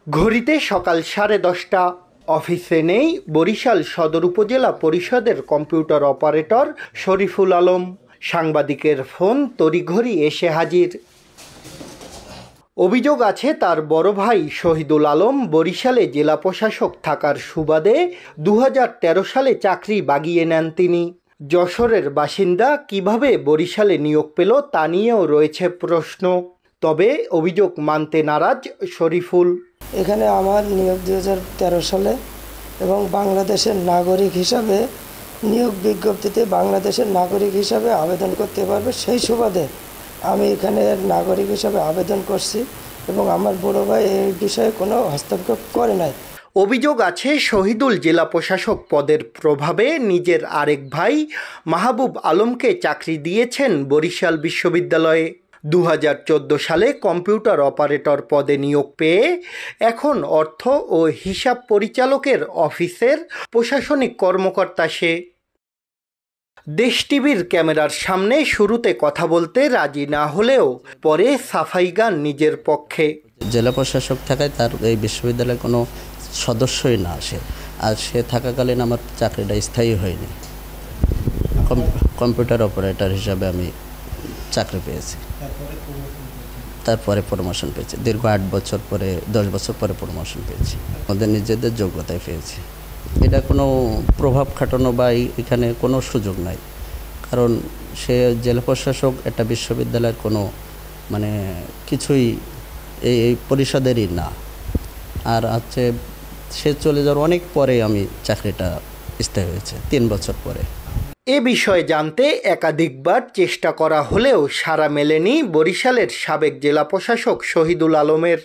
ঘড়িতে সকাল 10:30। অফিসে নেই বরিশাল সদর উপজেলা পরিষদের কম্পিউটার অপারেটর শরীফুল আলম। সাংবাদিকের ফোন তড়িঘড়ি এসে হাজির। অভিযোগ আছে তার বড় ভাই শহীদুল আলম বরিশালে জেলা প্রশাসক থাকার সুবাদে 2013 সালে চাকরি বাগিয়ে নেন তিনি। যশোরের বাসিন্দা কিভাবে বরিশালে নিয়োগ পেল তা নিয়েও রয়েছে প্রশ্ন। তবে অভিযোগ মানতে নারাজ শরীফুল। এখানে আমার নিয়োগ 2013 সালে এবং বাংলাদেশের নাগরিক হিসাবে নিয়োগ বিজ্ঞপ্তিতে বাংলাদেশের নাগরিক হিসাবে আবেদন করতে পারবে সেই সুবাদে আমি এখানে নাগরিক হিসাবে আবেদন করছি এবং আমার বড় ভাই এই বিষয়ে কোনো হস্তক্ষেপ করে নাই। অভিযোগ আছে শহীদুল জেলা প্রশাসক পদের প্রভাবে নিজের আরেক ভাই মাহবুব আলমকে চাকরি দিয়েছেন বরিশাল বিশ্ববিদ্যালয়ে। 2014 সালে কম্পিউটার অপারেটর পদে নিয়োগ পেয়ে এখন অর্থ ও হিসাব পরিচালকের অফিসের প্রশাসনিক কর্মকর্তা সে। দেশ টিভির ক্যামেরার সামনে শুরুতে কথা বলতে রাজি না হলেও পরে সাফাই গান নিজের পক্ষে। জেলা প্রশাসক থাকায় তার এই বিশ্ববিদ্যালয়ের কোনো সদস্যই না আসে, আর সে থাকাকালীন আমার চাকরিটা স্থায়ী হয়নি। কম্পিউটার অপারেটর হিসাবে আমি চাকরি পেয়েছি, তারপরে প্রমোশন পেয়েছি। দীর্ঘ 8 বছর পরে 10 বছর পরে প্রমোশন পেয়েছি, আমাদের নিজেদের যোগ্যতায় পেয়েছি। এটা কোনো প্রভাব খাটানো বা এখানে কোনো সুযোগ নাই, কারণ সে জেলা প্রশাসক একটা বিশ্ববিদ্যালয়ের কোনো কিছুই এই পরিষদেরই না। আর হচ্ছে সে চলে যাওয়ার অনেক পরে আমি চাকরিটা স্থায়ী হয়েছে, 3 বছর পরে। এ বিষয়ে জানতে একাধিকবার চেষ্টা করা হলেও সাড়া মেলেনি বরিশালের সাবেক জেলা প্রশাসক শহীদুল আলমের।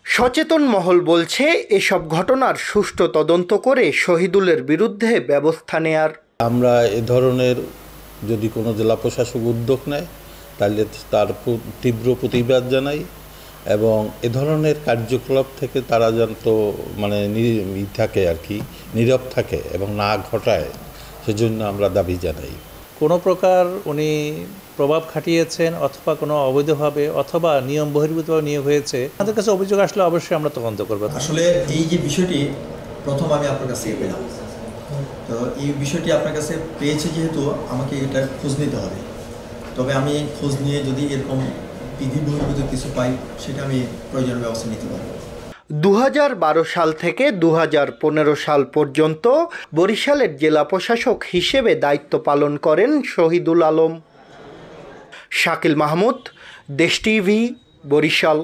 সচেতন মহল বলছে এসব ঘটনার সুষ্ঠু তদন্ত করে শহীদুলের বিরুদ্ধে ব্যবস্থা নেয়ার। আমরা এ ধরনের যদি কোনো জেলা প্রশাসক উদ্যোগ নেয় তাহলে তার তীব্র প্রতিবাদ জানাই এবং এ ধরনের কার্যকলাপ থেকে তারা যেন থাকে আর কি, নীরব থাকে এবং না ঘটায়, সেজন্য আমরা দাবি জানাই। কোনো প্রকার উনি প্রভাব খাটিয়েছেন অথবা কোনো অবৈধভাবে অথবা নিয়ম বহির্ভূতভাবে নিয়োগ হয়েছে, আমাদের কাছে অভিযোগ আসলে অবশ্যই আমরা তদন্ত করব। আসলে এই যে বিষয়টি প্রথম আমি আপনার কাছে পেলাম, তো এই বিষয়টি আপনার কাছে পেয়েছি যেহেতু আমাকে এটা খোঁজ নিতে হবে। তবে আমি খোঁজ নিয়ে যদি এরকম বিধি বহির্ভূত কিছু পাই সেটা আমি প্রয়োজনীয় ব্যবস্থা নিতে পারব। 2012 সাল থেকে 2015 সাল পর্যন্ত বরিশালের জেলা প্রশাসক হিসেবে দায়িত্ব পালন করেন শহীদুল আলম। শাকিল মাহমুদ, দেশ টিভি, বরিশাল।